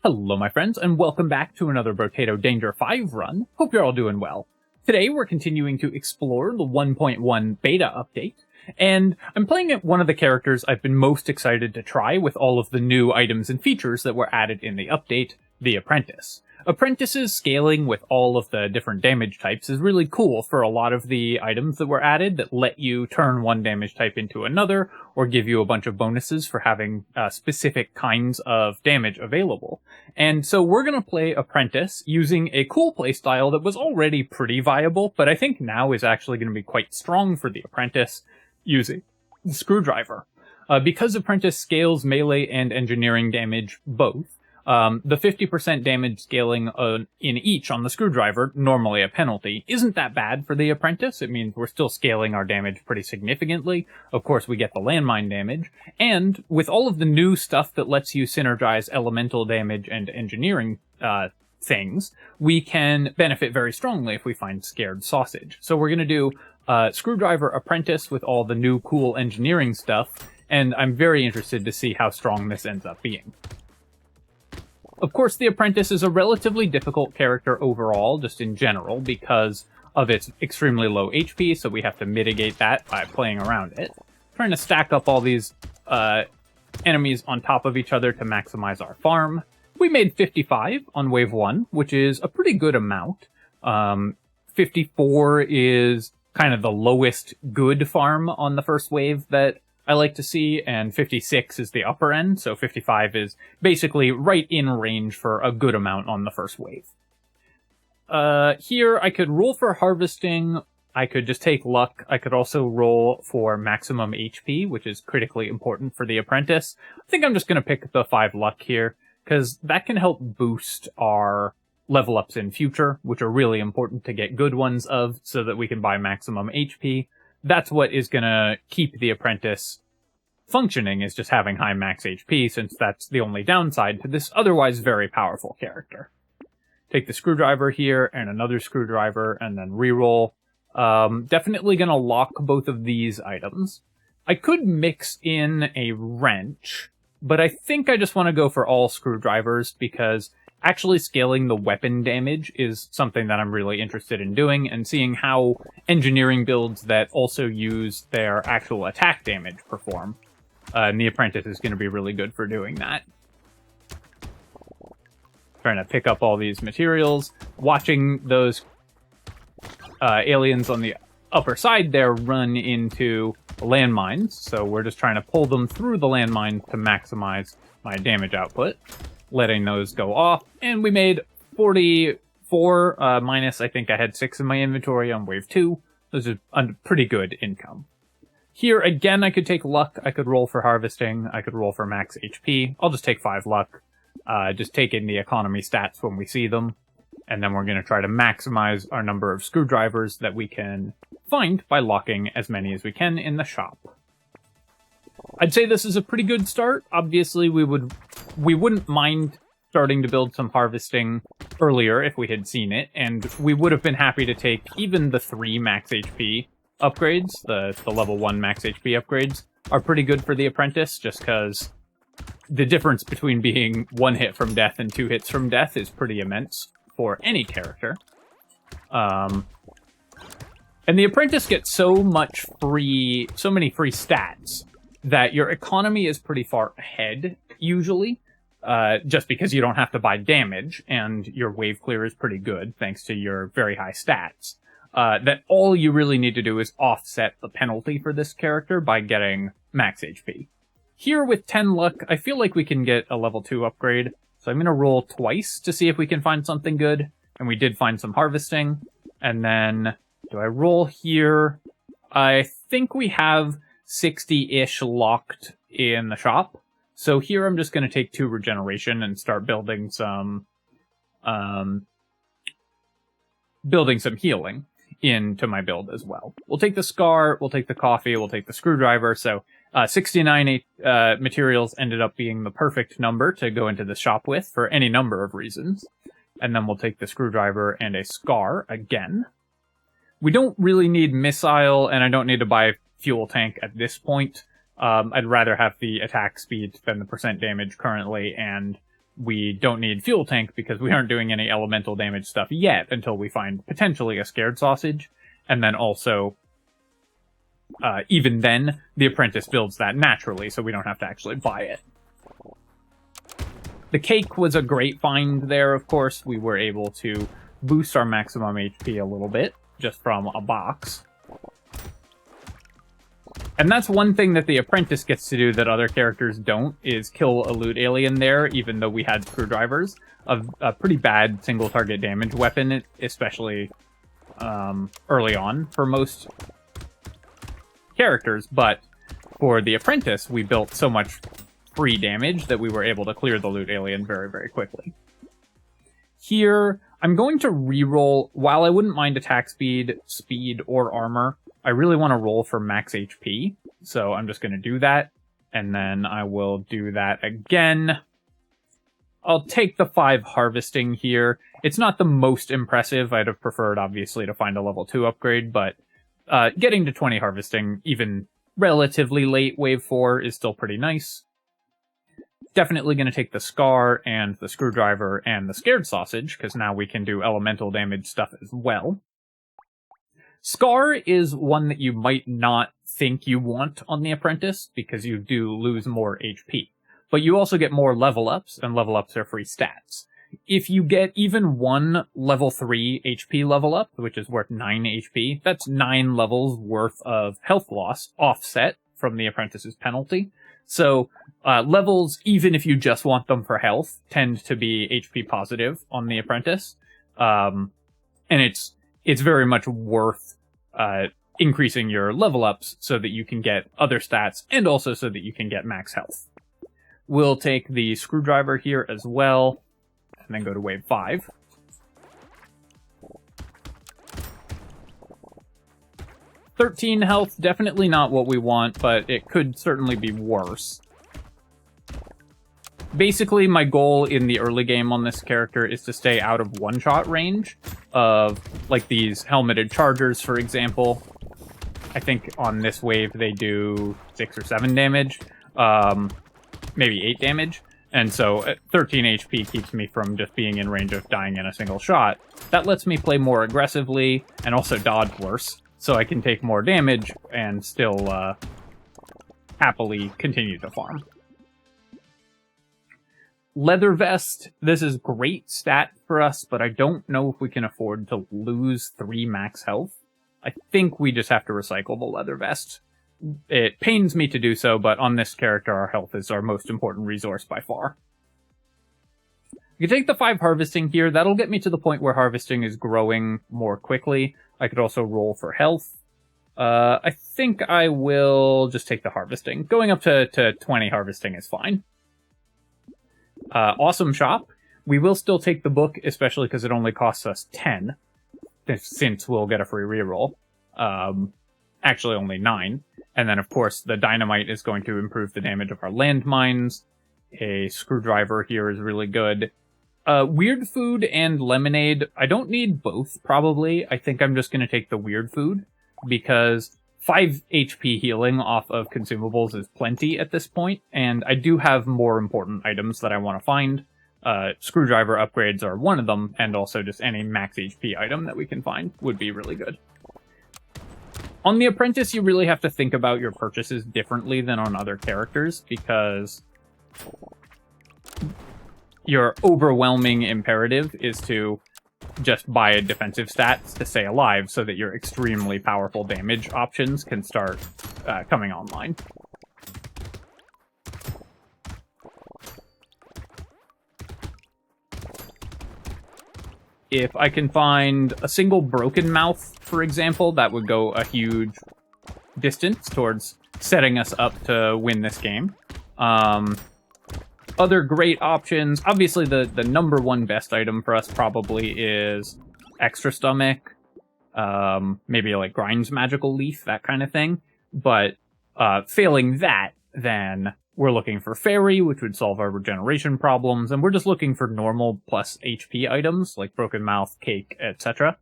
Hello my friends, and welcome back to another Brotato Danger 5 run. Hope you're all doing well. Today we're continuing to explore the 1.1 beta update, and I'm playing at one of the characters I've been most excited to try with all of the new items and features that were added in the update, the Apprentice. Apprentice's scaling with all of the different damage types is really cool for a lot of the items that were added that let you turn one damage type into another, or give you a bunch of bonuses for having specific kinds of damage available. And so we're going to play Apprentice using a cool playstyle that was already pretty viable, but I think now is actually going to be quite strong for the Apprentice, using the Screwdriver. Because Apprentice scales melee and engineering damage both, the 50% damage scaling in each on the Screwdriver, normally a penalty, isn't that bad for the Apprentice. It means we're still scaling our damage pretty significantly. Of course, we get the landmine damage, and with all of the new stuff that lets you synergize elemental damage and engineering things, we can benefit very strongly if we find Scared Sausage. So we're going to do Screwdriver Apprentice with all the new cool engineering stuff, and I'm very interested to see how strong this ends up being. Of course, the Apprentice is a relatively difficult character overall, just in general, because of its extremely low HP, so we have to mitigate that by playing around it. Trying to stack up all these enemies on top of each other to maximize our farm. We made 55 on wave 1, which is a pretty good amount. 54 is kind of the lowest good farm on the first wave that I like to see, and 56 is the upper end, so 55 is basically right in range for a good amount on the first wave. Here, I could roll for harvesting, I could just take luck, I could also roll for maximum HP, which is critically important for the Apprentice. I think I'm just going to pick the 5 luck here, because that can help boost our level ups in future, which are really important to get good ones of, so that we can buy maximum HP. That's what is going to keep the Apprentice functioning, is just having high max HP, since that's the only downside to this otherwise very powerful character. Take the Screwdriver here, and another Screwdriver, and then reroll. Definitely going to lock both of these items. I could mix in a wrench, but I think I just want to go for all Screwdrivers, because actually scaling the weapon damage is something that I'm really interested in doing, and seeing how engineering builds that also use their actual attack damage perform. And the Apprentice is going to be really good for doing that. Trying to pick up all these materials, watching those aliens on the upper side there run into landmines, so we're just trying to pull them through the landmines to maximize my damage output. Letting those go off, and we made 44 minus, I think I had 6 in my inventory on wave 2. Those are pretty good income. Here, again, I could take luck, I could roll for harvesting, I could roll for max HP. I'll just take 5 luck, just take in the economy stats when we see them, and then we're going to try to maximize our number of Screwdrivers that we can find by locking as many as we can in the shop. I'd say this is a pretty good start. Obviously, we wouldn't mind starting to build some harvesting earlier if we had seen it, and we would have been happy to take even the 3 max HP upgrades. The level 1 max HP upgrades are pretty good for the Apprentice, just because the difference between being 1 hit from death and 2 hits from death is pretty immense for any character. And the Apprentice gets so many free stats that your economy is pretty far ahead, usually, just because you don't have to buy damage, and your wave clear is pretty good, thanks to your very high stats. That all you really need to do is offset the penalty for this character by getting max HP. Here, with 10 luck, I feel like we can get a level 2 upgrade, so I'm going to roll twice to see if we can find something good, and we did find some harvesting. And then, do I roll here? I think we have 60-ish locked in the shop. So here I'm just going to take 2 regeneration and start building some healing into my build as well. We'll take the Scar, we'll take the Coffee, we'll take the Screwdriver. So 69 materials ended up being the perfect number to go into the shop with for any number of reasons. And then we'll take the Screwdriver and a Scar again. We don't really need Missile, and I don't need to buy Fuel Tank at this point. I'd rather have the attack speed than the percent damage currently, and we don't need fuel tank because we aren't doing any elemental damage stuff yet until we find potentially a scared sausage. And then also, even then, the apprentice builds that naturally, so we don't have to actually buy it. The cake was a great find there, of course. We were able to boost our maximum HP a little bit, just from a box. And that's one thing that the apprentice gets to do that other characters don't, is kill a loot alien there, even though we had screwdrivers. A pretty bad single target damage weapon, especially early on for most characters, but for the apprentice, we built so much free damage that we were able to clear the loot alien very, very quickly. Here, I'm going to reroll. While I wouldn't mind attack speed, or armor, I really want to roll for max HP, so I'm just going to do that, and then I will do that again. I'll take the 5 harvesting here. It's not the most impressive. I'd have preferred, obviously, to find a level 2 upgrade, but getting to 20 harvesting, even relatively late wave 4, is still pretty nice. Definitely going to take the Scar and the Screwdriver and the Scared Sausage, because now we can do elemental damage stuff as well. Scar is one that you might not think you want on the Apprentice, because you do lose more HP. But you also get more level ups, and level ups are free stats. If you get even one level 3 HP level up, which is worth 9 HP, that's 9 levels worth of health loss offset from the Apprentice's penalty. So, levels, even if you just want them for health, tend to be HP positive on the Apprentice. And it's very much worth increasing your level ups so that you can get other stats, and also so that you can get max health. We'll take the Screwdriver here as well, and then go to wave 5. $13 health, definitely not what we want, but it could certainly be worse. Basically, my goal in the early game on this character is to stay out of one-shot range of, like, these helmeted chargers, for example. I think on this wave they do 6 or 7 damage, maybe 8 damage. And so 13 HP keeps me from just being in range of dying in a single shot. That lets me play more aggressively and also dodge worse, so I can take more damage and still happily continue to farm. Leather Vest, this is great stat for us, but I don't know if we can afford to lose 3 max health. I think we just have to recycle the Leather Vest. It pains me to do so, but on this character, our health is our most important resource by far. You can take the 5 harvesting here. That'll get me to the point where harvesting is growing more quickly. I could also roll for health. I think I will just take the harvesting. Going up to 20 harvesting is fine. Awesome shop. We will still take the book, especially because it only costs us 10, since we'll get a free reroll. Actually, only 9. And then, of course, the dynamite is going to improve the damage of our landmines. A screwdriver here is really good. Weird food and lemonade. I don't need both, probably. I think I'm just going to take the weird food, because 5 HP healing off of consumables is plenty at this point, and I do have more important items that I want to find. Screwdriver upgrades are one of them, and also just any max HP item that we can find would be really good. On the Apprentice, you really have to think about your purchases differently than on other characters, because your overwhelming imperative is to just buy defensive stats to stay alive so that your extremely powerful damage options can start coming online. If I can find a single broken mouth, for example, that would go a huge distance towards setting us up to win this game. Other great options, obviously the number one best item for us probably is Extra Stomach, maybe like Grind's Magical Leaf, that kind of thing. But failing that, then we're looking for Fairy, which would solve our regeneration problems, and we're just looking for normal plus HP items, like Broken Mouth, Cake, etc.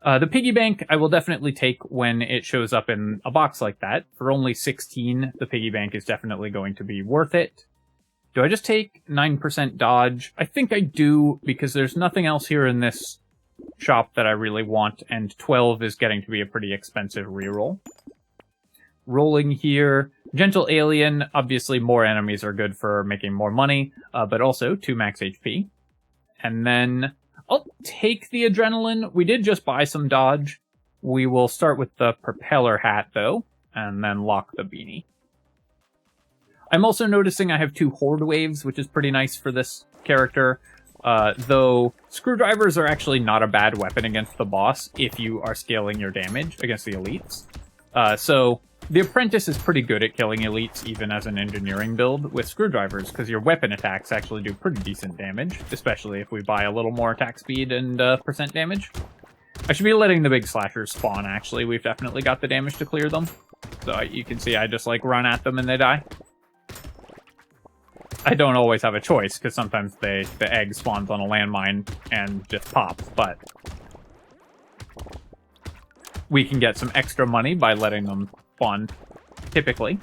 The Piggy Bank I will definitely take when it shows up in a box like that. For only 16, the Piggy Bank is definitely going to be worth it. Do I just take 9% dodge? I think I do, because there's nothing else here in this shop that I really want, and 12 is getting to be a pretty expensive reroll. Rolling here. Gentle Alien, obviously more enemies are good for making more money, but also 2 max HP. And then I'll take the Adrenaline. We did just buy some dodge. We will start with the propeller hat, though, and then lock the beanie. I'm also noticing I have 2 Horde Waves, which is pretty nice for this character, though screwdrivers are actually not a bad weapon against the boss if you are scaling your damage against the elites. So the Apprentice is pretty good at killing elites, even as an engineering build with screwdrivers, because your weapon attacks actually do pretty decent damage, especially if we buy a little more attack speed and percent damage. I should be letting the big slashers spawn, actually. We've definitely got the damage to clear them. So you can see I just, like, run at them and they die. I don't always have a choice, because sometimes the egg spawns on a landmine and just pops, but we can get some extra money by letting them spawn, typically.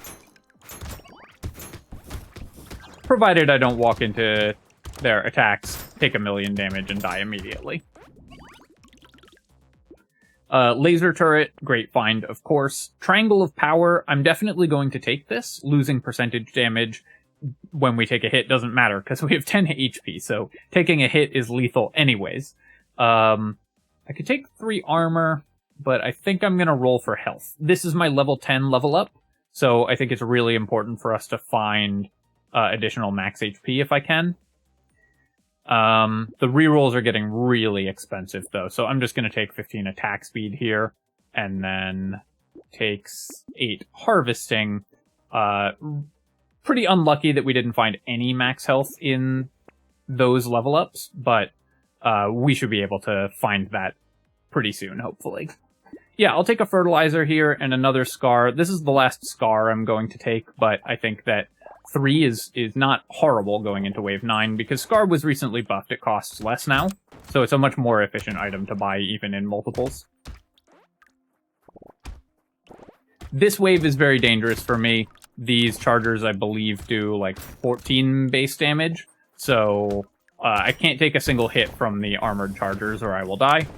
Provided I don't walk into their attacks, take 1,000,000 damage, and die immediately. Laser turret, great find, of course. Triangle of Power, I'm definitely going to take this. Losing percentage damage when we take a hit doesn't matter, because we have 10 HP, so taking a hit is lethal anyways. I could take 3 armor, but I think I'm going to roll for health. This is my level 10 level up, so I think it's really important for us to find additional max HP if I can. The rerolls are getting really expensive, though, so I'm just going to take 15 attack speed here, and then takes 8 harvesting. Pretty unlucky that we didn't find any max health in those level ups, but we should be able to find that pretty soon, hopefully. Yeah, I'll take a fertilizer here and another scar. This is the last scar I'm going to take, but I think that 3 is not horrible going into Wave 9, because Scar was recently buffed. It costs less now, so it's a much more efficient item to buy even in multiples. This wave is very dangerous for me. These chargers, I believe, do like 14 base damage, so I can't take a single hit from the armored chargers or I will die.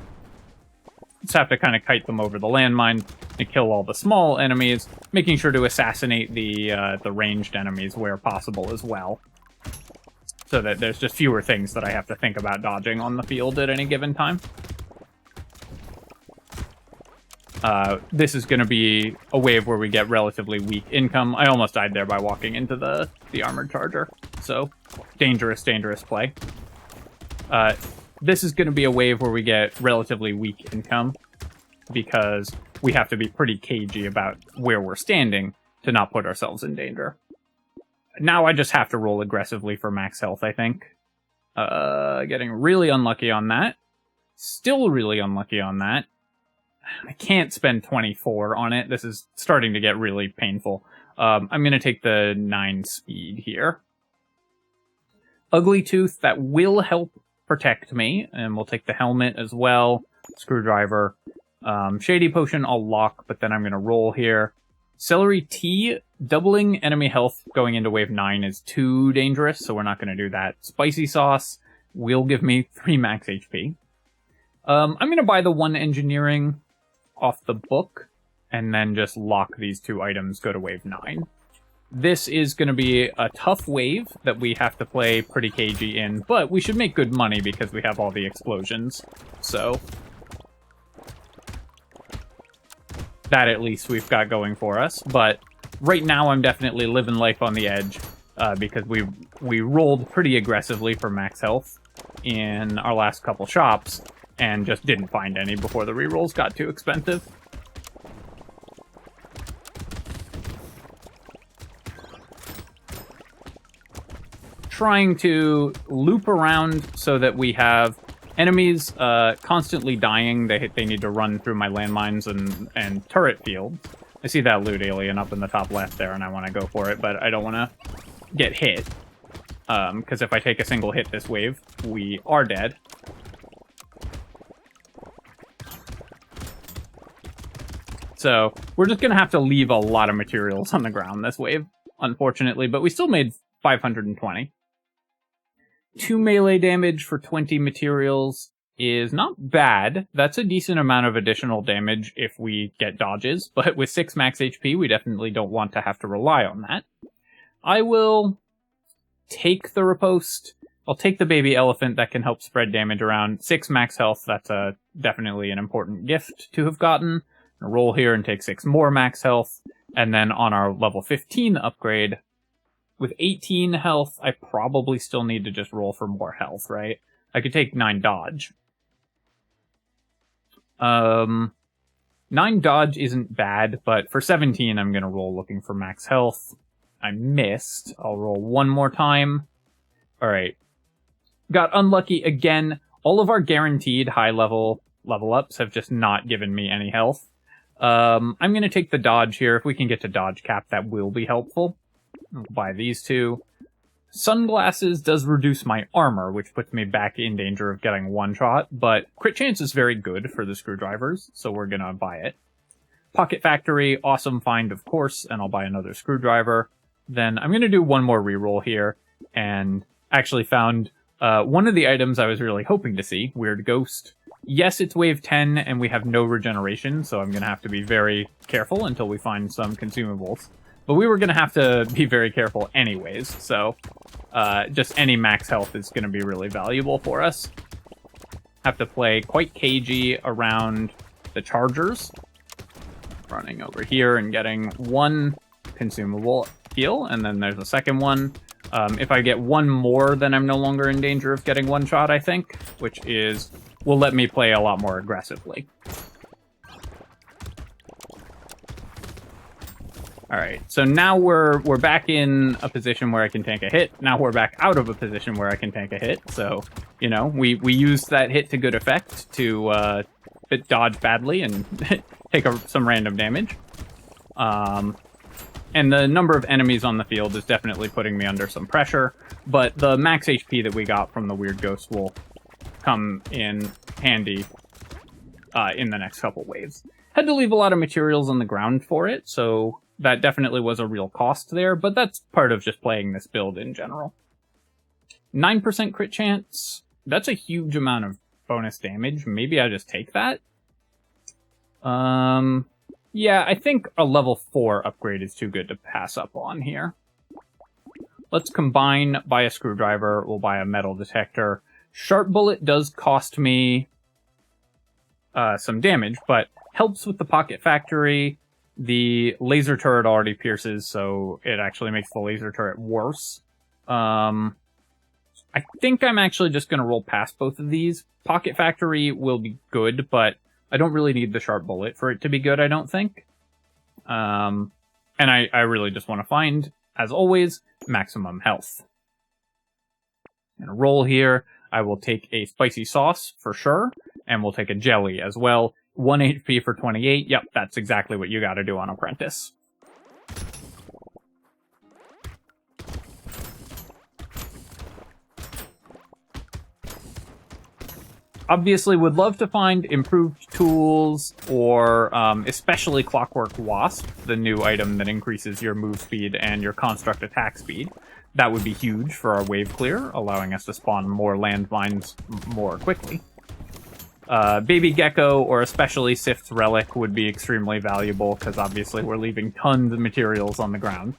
Just have to kind of kite them over the landmine and kill all the small enemies, making sure to assassinate the ranged enemies where possible as well, so that there's just fewer things that I have to think about dodging on the field at any given time. This is going to be a wave where we get relatively weak income. I almost died there by walking into the armored charger, so dangerous play. This is going to be a wave where we get relatively weak income, because we have to be pretty cagey about where we're standing to not put ourselves in danger. Now I just have to roll aggressively for max health, I think. Getting really unlucky on that. Still really unlucky on that. I can't spend 24 on it. This is starting to get really painful. I'm going to take the 9 speed here. Ugly Tooth, that will help protect me, and we'll take the helmet as well. Screwdriver. Shady Potion I'll lock, but then I'm going to roll here. Celery Tea, doubling enemy health going into Wave 9 is too dangerous, so we're not going to do that. Spicy Sauce will give me 3 max HP. I'm going to buy the 1 engineering off the book, and then just lock these 2 items, go to Wave 9. This is going to be a tough wave that we have to play pretty cagey in, but we should make good money because we have all the explosions. So that at least we've got going for us. But right now I'm definitely living life on the edge, because we rolled pretty aggressively for max health in our last couple shops and just didn't find any before the rerolls got too expensive. Trying to loop around so that we have enemies constantly dying. They need to run through my landmines and turret field. I see that loot alien up in the top left there, and I want to go for it, but I don't want to get hit, because if I take a single hit this wave, we are dead. So we're just going to have to leave a lot of materials on the ground this wave, unfortunately, but we still made 520. 2 melee damage for 20 materials is not bad. That's a decent amount of additional damage if we get dodges, but with 6 max HP, we definitely don't want to have to rely on that. I will take the riposte. I'll take the baby elephant that can help spread damage around. 6 max health, that's definitely an important gift to have gotten. I'll roll here and take 6 more max health, and then on our level 15 upgrade, with 18 health, I probably still need to just roll for more health, right? I could take 9 dodge. 9 dodge isn't bad, but for 17, I'm going to roll looking for max health. I missed. I'll roll one more time. Alright. Got unlucky again. All of our guaranteed high level ups have just not given me any health. I'm going to take the dodge here. If we can get to dodge cap, that will be helpful. I'll buy these 2. Sunglasses does reduce my armor, which puts me back in danger of getting one shot, but crit chance is very good for the screwdrivers, so we're gonna buy it. Pocket Factory, awesome find, of course, and I'll buy another screwdriver. Then I'm gonna do one more reroll here, and actually found one of the items I was really hoping to see, Weird Ghost. Yes, it's wave 10, and we have no regeneration, so I'm gonna have to be very careful until we find some consumables. But we were going to have to be very careful anyways, so just any max health is going to be really valuable for us. Have to play quite cagey around the chargers. Running over here and getting one consumable heal, and then there's a second one. If I get one more, then I'm no longer in danger of getting one shot, I think, which will let me play a lot more aggressively. Alright, so now we're back in a position where I can tank a hit. Now we're back out of a position where I can tank a hit. So, you know, we used that hit to good effect to dodge badly and take some random damage. And the number of enemies on the field is definitely putting me under some pressure, but the max HP that we got from the Weird Ghost will come in handy in the next couple waves. Had to leave a lot of materials on the ground for it, so that definitely was a real cost there, but that's part of just playing this build in general. 9% crit chance. That's a huge amount of bonus damage. Maybe I just take that? Yeah, I think a level 4 upgrade is too good to pass up on here. Let's combine, buy a screwdriver, we'll buy a metal detector. Sharp Bullet does cost me some damage, but helps with the Pocket Factory. The laser turret already pierces, so it actually makes the laser turret worse. I think I'm actually just going to roll past both of these. Pocket Factory will be good, but I don't really need the Sharp Bullet for it to be good, I don't think. And I really just want to find, as always, maximum health. I'm going to roll here. I will take a spicy sauce for sure, and we'll take a jelly as well. 1 HP for 28. Yep, that's exactly what you gotta do on Apprentice. Obviously, would love to find improved tools, or especially Clockwork Wasp, the new item that increases your move speed and your construct attack speed. That would be huge for our wave clear, allowing us to spawn more landmines more quickly. Baby Gecko, or especially Sift's Relic, would be extremely valuable, because obviously we're leaving tons of materials on the ground.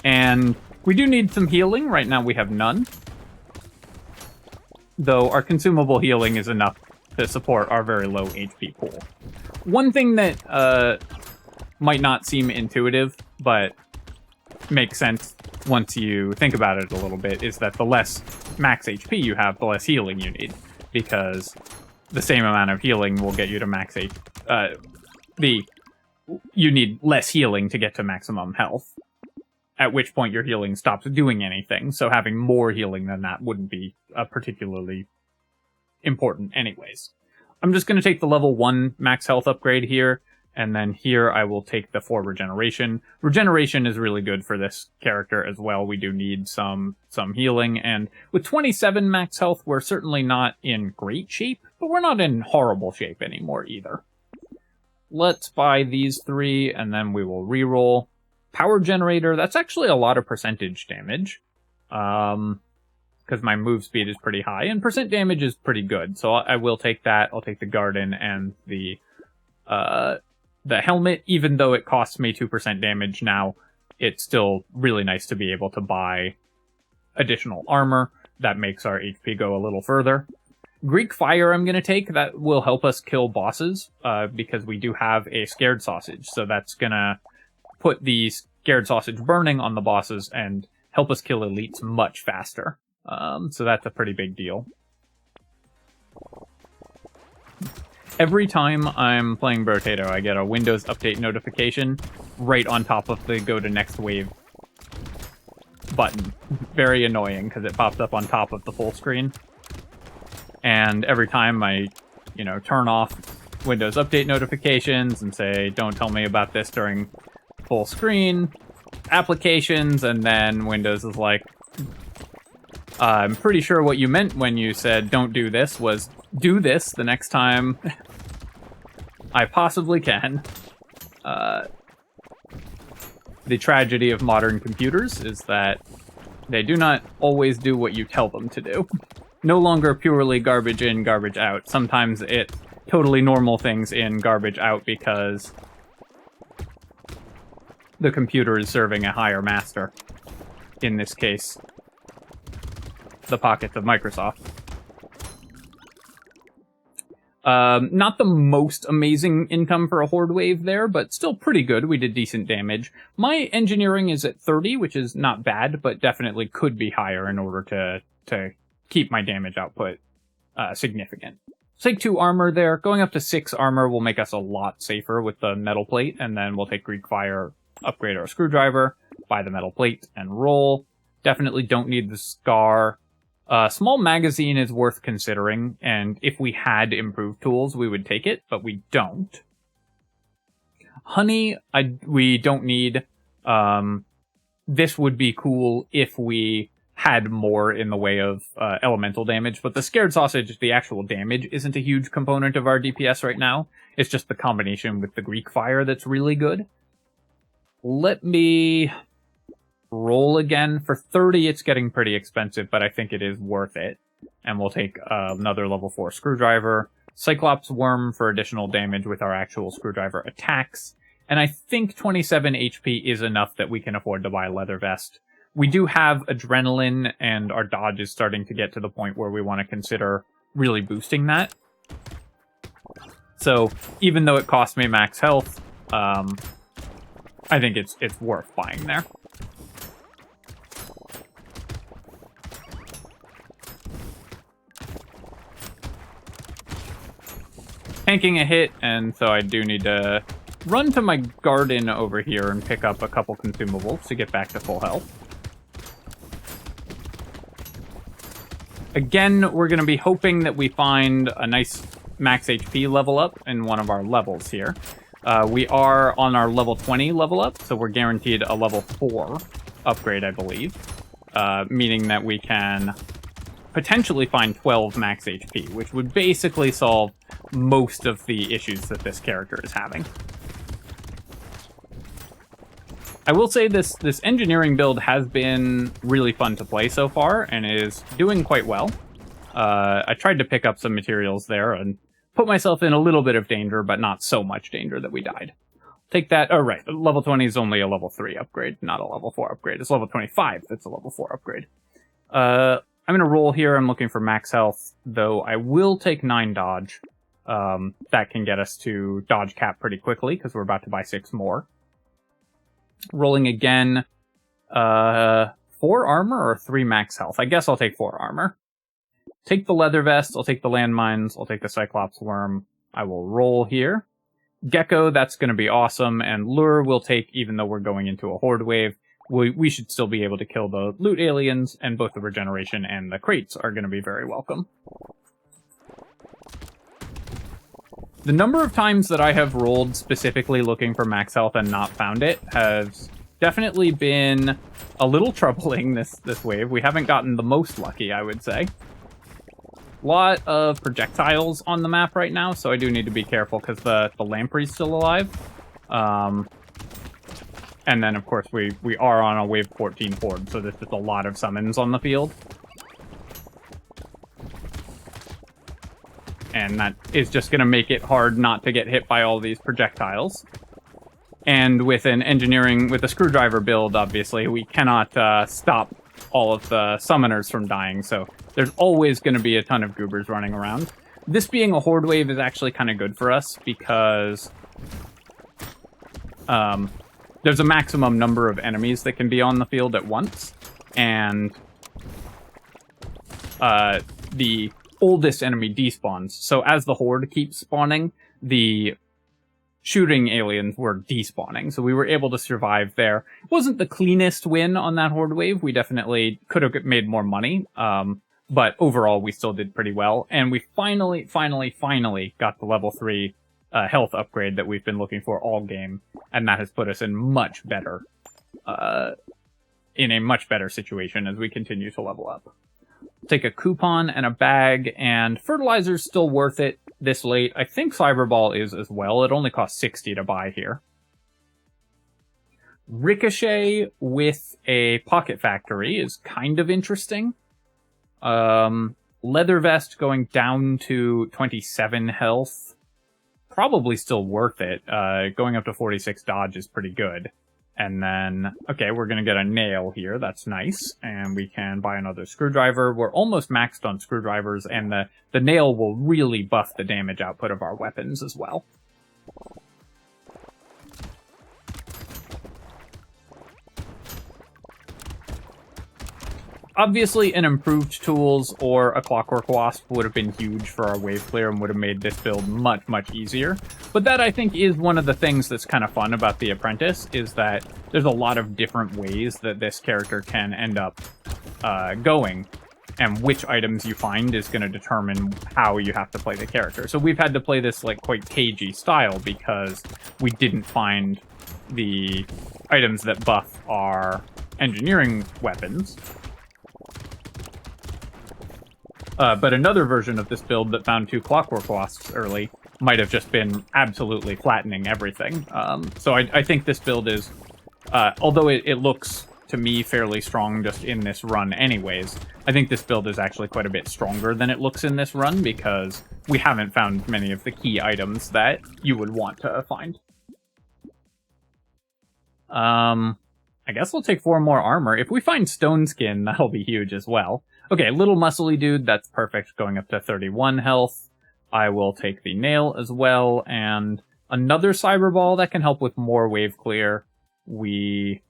And we do need some healing. Right now we have none. Though our consumable healing is enough to support our very low HP pool. One thing that might not seem intuitive, but makes sense once you think about it a little bit, is that the less max HP you have, the less healing you need. Because the same amount of healing will get you to max HP. You need less healing to get to maximum health. At which point your healing stops doing anything, so having more healing than that wouldn't be particularly important anyways. I'm just going to take the level 1 max health upgrade here, and then here I will take the 4 regeneration. Regeneration is really good for this character as well. We do need some healing, and with 27 max health, we're certainly not in great shape, but we're not in horrible shape anymore either. Let's buy these 3, and then we will reroll. Power generator, that's actually a lot of percentage damage. Because my move speed is pretty high, and percent damage is pretty good. So I will take that. I'll take the garden and the helmet, even though it costs me 2% damage now. It's still really nice to be able to buy additional armor. That makes our HP go a little further. Greek Fire I'm going to take. That will help us kill bosses, because we do have a Scared Sausage. So that's going to put the Scared Sausage burning on the bosses and help us kill elites much faster. So that's a pretty big deal. Every time I'm playing Brotato, I get a Windows Update notification right on top of the Go to Next Wave button. Very annoying, because it pops up on top of the full screen. And every time I, turn off Windows Update notifications and say, don't tell me about this during full screen applications, and then Windows is like, I'm pretty sure what you meant when you said don't do this was do this the next time I possibly can. The tragedy of modern computers is that they do not always do what you tell them to do. No longer purely garbage in, garbage out. Sometimes it totally normal things in, garbage out, because the computer is serving a higher master. In this case, the pockets of Microsoft. Not the most amazing income for a Horde Wave there, but still pretty good. We did decent damage. My engineering is at 30, which is not bad, but definitely could be higher in order to keep my damage output significant. Take 2 armor there. Going up to 6 armor will make us a lot safer with the metal plate, and then we'll take Greek Fire, upgrade our screwdriver, buy the metal plate, and roll. Definitely don't need the scar. Small magazine is worth considering, and if we had improved tools, we would take it, but we don't. Honey, we don't need. This would be cool if we had more in the way of elemental damage, but the Scared Sausage, the actual damage, isn't a huge component of our DPS right now. It's just the combination with the Greek Fire that's really good. Let me roll again. For 30, it's getting pretty expensive, but I think it is worth it. And we'll take another level 4 screwdriver, Cyclops Worm for additional damage with our actual screwdriver attacks, and I think 27 HP is enough that we can afford to buy a leather vest. We do have adrenaline, and our dodge is starting to get to the point where we want to consider really boosting that. So even though it costs me max health, I think it's worth buying there. Tanking a hit, and so I do need to run to my garden over here and pick up a couple consumables to get back to full health. Again, we're going to be hoping that we find a nice max HP level up in one of our levels here. We are on our level 20 level up, so we're guaranteed a level 4 upgrade, I believe. Meaning that we can potentially find 12 max HP, which would basically solve most of the issues that this character is having. I will say this engineering build has been really fun to play so far, and is doing quite well. I tried to pick up some materials there and put myself in a little bit of danger, but not so much danger that we died. Take that. Oh, right. Level 20 is only a level 3 upgrade, not a level 4 upgrade. It's level 25 that's a level 4 upgrade. I'm going to roll here. I'm looking for max health, though I will take 9 dodge. That can get us to dodge cap pretty quickly, because we're about to buy 6 more. Rolling again. 4 armor or 3 max health? I guess I'll take 4 armor. Take the leather vest. I'll take the landmines. I'll take the Cyclops worm. I will roll here. Gecko, that's going to be awesome. And lure we'll take, even though we're going into a horde wave. We should still be able to kill the loot aliens, and both the regeneration and the crates are going to be very welcome. The number of times that I have rolled specifically looking for max health and not found it has definitely been a little troubling this wave. We haven't gotten the most lucky, I would say. Lot of projectiles on the map right now, so I do need to be careful because the lamprey's still alive. And And then, of course, we are on a Wave 14 horde, so there's just a lot of summons on the field. And that is just going to make it hard not to get hit by all these projectiles. And with with a screwdriver build, obviously, we cannot stop all of the summoners from dying, so there's always going to be a ton of goobers running around. This being a horde wave is actually kind of good for us, because there's a maximum number of enemies that can be on the field at once, and the oldest enemy despawns. So as the horde keeps spawning, the shooting aliens were despawning, so we were able to survive there. It wasn't the cleanest win on that horde wave. We definitely could have made more money, but overall we still did pretty well, and we finally got the level 3 health upgrade that we've been looking for all game, and that has put us in a much better situation as we continue to level up. Take a coupon and a bag, and fertilizer's still worth it this late. I think Cyberball is as well. It only costs 60 to buy here. Ricochet with a Pocket Factory is kind of interesting. Leather Vest going down to 27 health. Probably still worth it. Going up to 46 dodge is pretty good. And then, okay, we're going to get a nail here. That's nice. And we can buy another screwdriver. We're almost maxed on screwdrivers, and the nail will really buff the damage output of our weapons as well. Obviously, an improved tools or a Clockwork Wasp would have been huge for our wave clear and would have made this build much, much easier. But that, I think, is one of the things that's kind of fun about The Apprentice, is that there's a lot of different ways that this character can end up going, and which items you find is going to determine how you have to play the character. So we've had to play this like quite cagey style because we didn't find the items that buff our engineering weapons. But another version of this build that found 2 Clockwork Wasps early might have just been absolutely flattening everything. So I think this build is, although it looks to me fairly strong just in this run anyways, I think this build is actually quite a bit stronger than it looks in this run, because we haven't found many of the key items that you would want to find. I guess we'll take 4 more armor. If we find stone skin, that'll be huge as well. Okay, little muscly dude, that's perfect, going up to 31 health. I will take the nail as well, and another cyberball that can help with more wave clear. We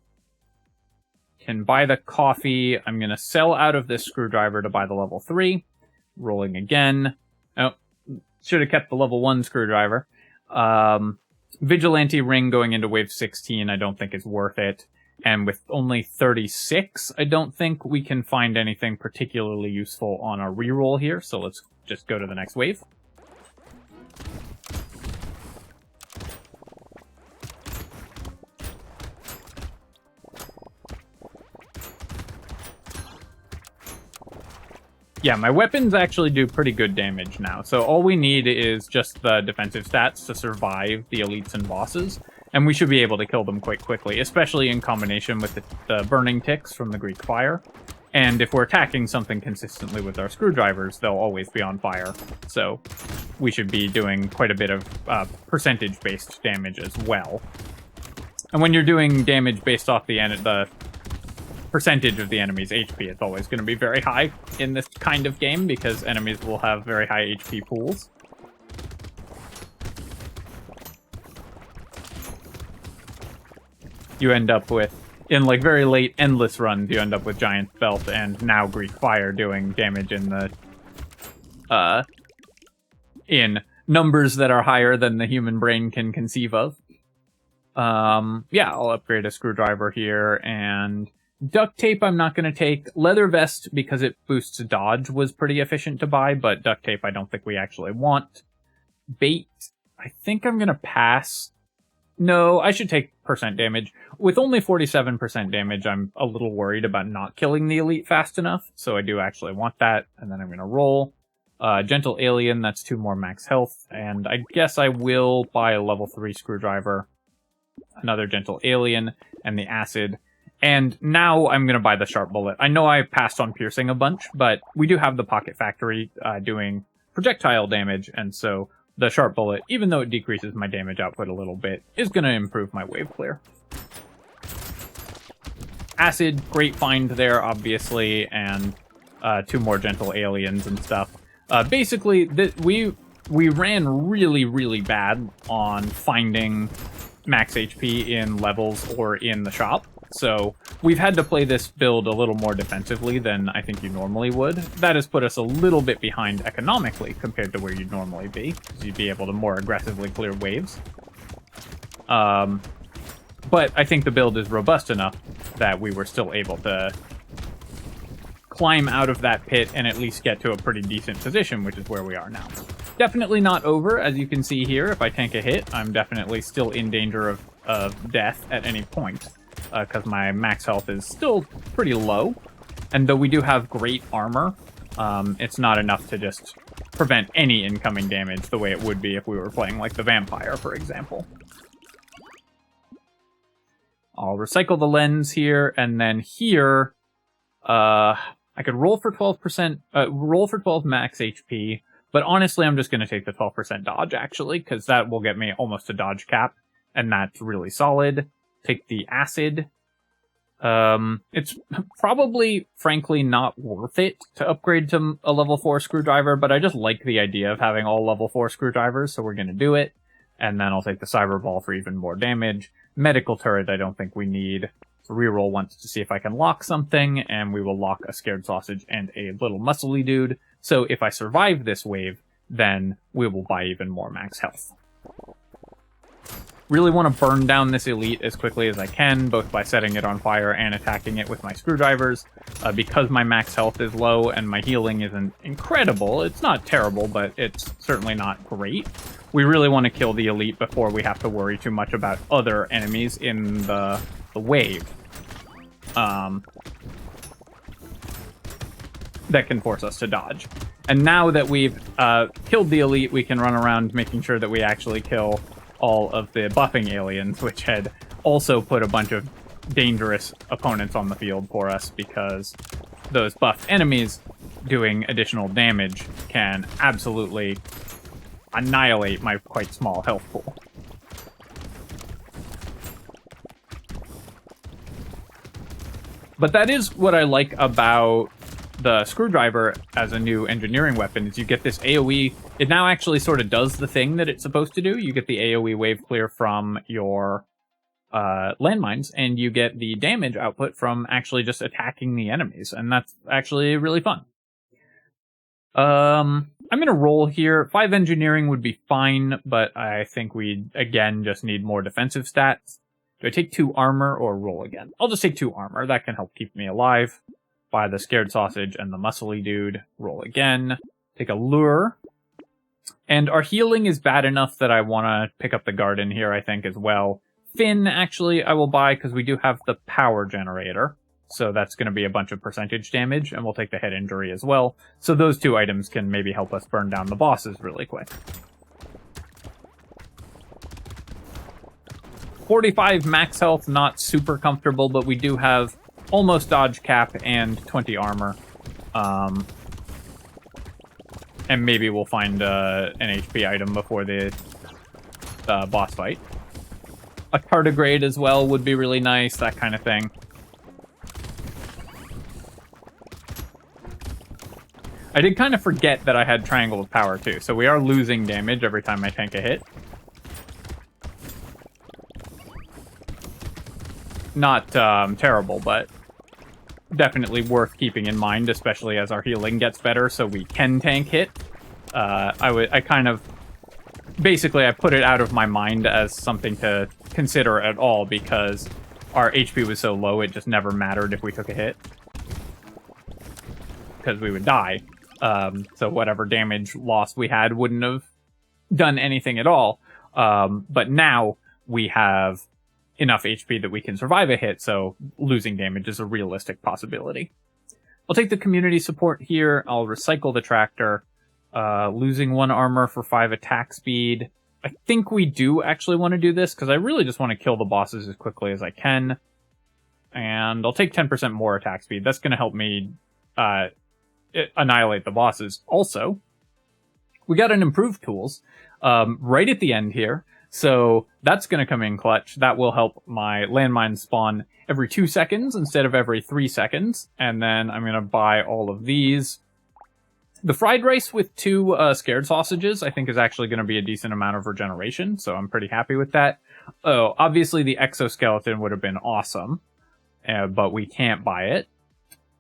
can buy the coffee. I'm going to sell out of this screwdriver to buy the level 3. Rolling again. Oh, should have kept the level 1 screwdriver. Vigilante ring going into wave 16 I don't think is worth it. And with only 36, I don't think we can find anything particularly useful on our reroll here, so let's just go to the next wave. Yeah, my weapons actually do pretty good damage now, so all we need is just the defensive stats to survive the elites and bosses, and we should be able to kill them quite quickly, especially in combination with the burning ticks from the Greek fire. And if we're attacking something consistently with our screwdrivers, they'll always be on fire, so we should be doing quite a bit of percentage-based damage as well. And when you're doing damage based off the percentage of the enemy's HP, it's always going to be very high in this kind of game, because enemies will have very high HP pools. You end up with, in like very late endless runs, you end up with Giant's Belt and now Greek Fire doing damage in the in numbers that are higher than the human brain can conceive of. Yeah, I'll upgrade a screwdriver here, and duct tape I'm not going to take. Leather vest, because it boosts dodge, was pretty efficient to buy, but duct tape I don't think we actually want. Bait, I think I'm going to pass. No, I should take percent damage. With only 47% damage, I'm a little worried about not killing the elite fast enough, so I do actually want that, and then I'm going to roll. Gentle Alien, that's 2 more max health, and I guess I will buy a level 3 screwdriver. another gentle alien, and the acid. And now I'm going to buy the sharp bullet. I know I passed on piercing a bunch, but we do have the pocket factory doing projectile damage, and so the sharp bullet, even though it decreases my damage output a little bit, is going to improve my wave clear. Acid, great find there, obviously, and 2 more gentle aliens and stuff. Basically, we ran really, really bad on finding max HP in levels or in the shop. So we've had to play this build a little more defensively than I think you normally would. That has put us a little bit behind economically compared to where you'd normally be, because you'd be able to more aggressively clear waves. But I think the build is robust enough that we were still able to climb out of that pit and at least get to a pretty decent position, which is where we are now. Definitely not over, as you can see here. If I tank a hit, I'm definitely still in danger of death at any point, because my max health is still pretty low. And though we do have great armor, it's not enough to just prevent any incoming damage the way it would be if we were playing like the vampire, for example. I'll recycle the lens here, and then here, I could roll for 12%, roll for 12 max HP, but honestly, I'm just going to take the 12% dodge, actually, because that will get me almost a dodge cap, and that's really solid. Take the acid. It's probably, frankly, not worth it to upgrade to a level 4 screwdriver, but I just like the idea of having all level 4 screwdrivers, so we're going to do it. And then I'll take the cyber ball for even more damage. Medical turret, I don't think we need. Reroll once to see if I can lock something, and we will lock a scared sausage and a little muscly dude. So if I survive this wave, then we will buy even more max health. Really want to burn down this elite as quickly as I can, both by setting it on fire and attacking it with my screwdrivers. Because my max health is low and my healing isn't incredible, it's not terrible, but it's certainly not great. We really want to kill the elite before we have to worry too much about other enemies in the wave. That can force us to dodge. And now that we've killed the elite, we can run around making sure that we actually kill all of the buffing aliens, which had also put a bunch of dangerous opponents on the field for us, because those buffed enemies doing additional damage can absolutely annihilate my quite small health pool. But that is what I like about the screwdriver as a new engineering weapon, is you get this AoE. It now actually sort of does the thing that it's supposed to do. You get the AoE wave clear from your landmines, and you get the damage output from actually just attacking the enemies, and that's actually really fun. I'm going to roll here. 5 engineering would be fine, but I think we, again, just need more defensive stats. Do I take 2 armor or roll again? I'll just take 2 armor. That can help keep me alive. Buy the scared sausage and the muscly dude. Roll again. Take a lure. And our healing is bad enough that I want to pick up the garden here, I think, as well. Fin, actually, I will buy because we do have the power generator. So that's going to be a bunch of percentage damage, and we'll take the head injury as well. So those 2 items can maybe help us burn down the bosses really quick. 45 max health, not super comfortable, but we do have almost dodge cap and 20 armor. And maybe we'll find an HP item before the boss fight. A tardigrade as well would be really nice, that kind of thing. I did kind of forget that I had Triangle of Power too, so we are losing damage every time I tank a hit. Not terrible, but definitely worth keeping in mind, especially as our healing gets better, so we can tank hit. I kind of... Basically, I put it out of my mind as something to consider at all, because our HP was so low, it just never mattered if we took a hit. Because we would die. So whatever damage loss we had wouldn't have done anything at all. But now we have enough HP that we can survive a hit, so losing damage is a realistic possibility. I'll take the community support here. I'll recycle the tractor. Losing 1 armor for 5 attack speed. I think we do actually want to do this, because I really just want to kill the bosses as quickly as I can. And I'll take 10% more attack speed. That's going to help me annihilate the bosses. Also, we got an improved tools right at the end here. So that's going to come in clutch. That will help my landmines spawn every 2 seconds instead of every 3 seconds. And then I'm going to buy all of these. The fried rice with 2 scared sausages, I think, is actually going to be a decent amount of regeneration. So I'm pretty happy with that. Oh, obviously the exoskeleton would have been awesome. But we can't buy it.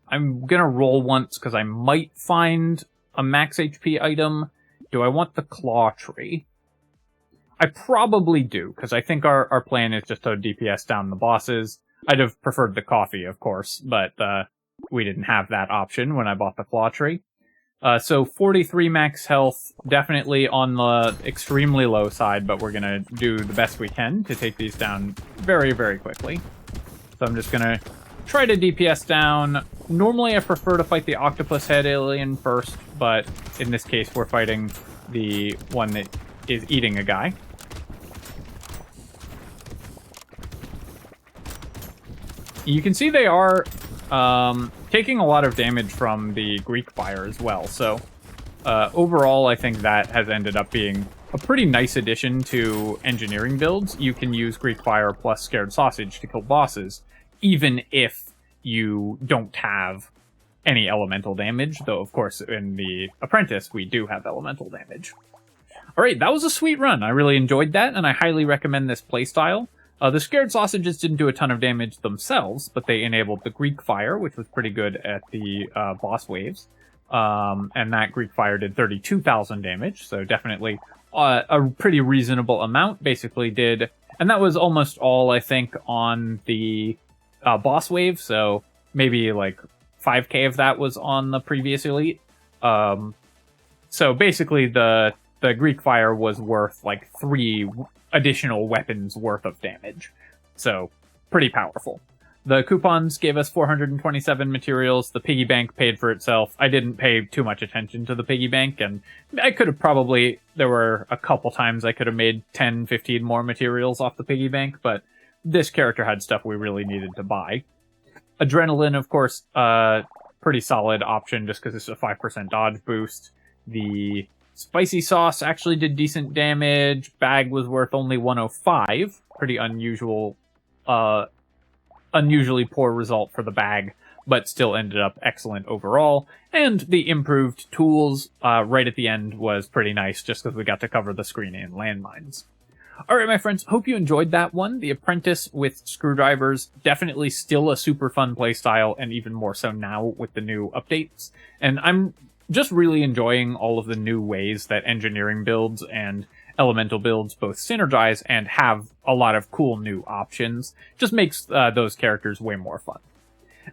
I'm going to roll once because I might find a max HP item. Do I want the claw tree? I probably do, because I think our plan is just to DPS down the bosses. I'd have preferred the coffee, of course, but we didn't have that option when I bought the claw tree. So 43 max health, definitely on the extremely low side, but we're going to do the best we can to take these down very, very quickly. So I'm just going to try to DPS down. Normally I prefer to fight the octopus head alien first, but in this case we're fighting the one that is eating a guy. You can see they are taking a lot of damage from the Greek fire as well, so overall I think that has ended up being a pretty nice addition to engineering builds. You can use Greek fire plus scared sausage to kill bosses, even if you don't have any elemental damage, though of course in the Apprentice we do have elemental damage. Alright, that was a sweet run. I really enjoyed that, and I highly recommend this playstyle. The scared sausages didn't do a ton of damage themselves, but they enabled the Greek fire, which was pretty good at the boss waves. And that Greek fire did 32,000 damage, so definitely a pretty reasonable amount. Basically did, and that was almost all, I think, on the boss wave, so maybe like 5k of that was on the previous elite. So basically the Greek fire was worth like 3 additional weapons worth of damage. So pretty powerful. The coupons gave us 427 materials. The piggy bank paid for itself. I didn't pay too much attention to the piggy bank, and I could have probably, there were a couple times I could have made 10, 15 more materials off the piggy bank, but this character had stuff we really needed to buy. Adrenaline, of course, pretty solid option just because it's a 5% dodge boost. The spicy sauce actually did decent damage. Bag was worth only 105. Pretty unusual, unusually poor result for the bag, but still ended up excellent overall. And the improved tools right at the end was pretty nice, just because we got to cover the screen in landmines. Alright, my friends, hope you enjoyed that one. The Apprentice with screwdrivers, definitely still a super fun playstyle, and even more so now with the new updates. And I'm just really enjoying all of the new ways that engineering builds and elemental builds both synergize and have a lot of cool new options. Just makes those characters way more fun.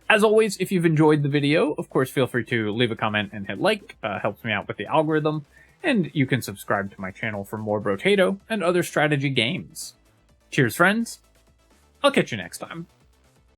As always, if you've enjoyed the video, of course feel free to leave a comment and hit like. Helps me out with the algorithm. And you can subscribe to my channel for more Brotato and other strategy games. Cheers, friends. I'll catch you next time.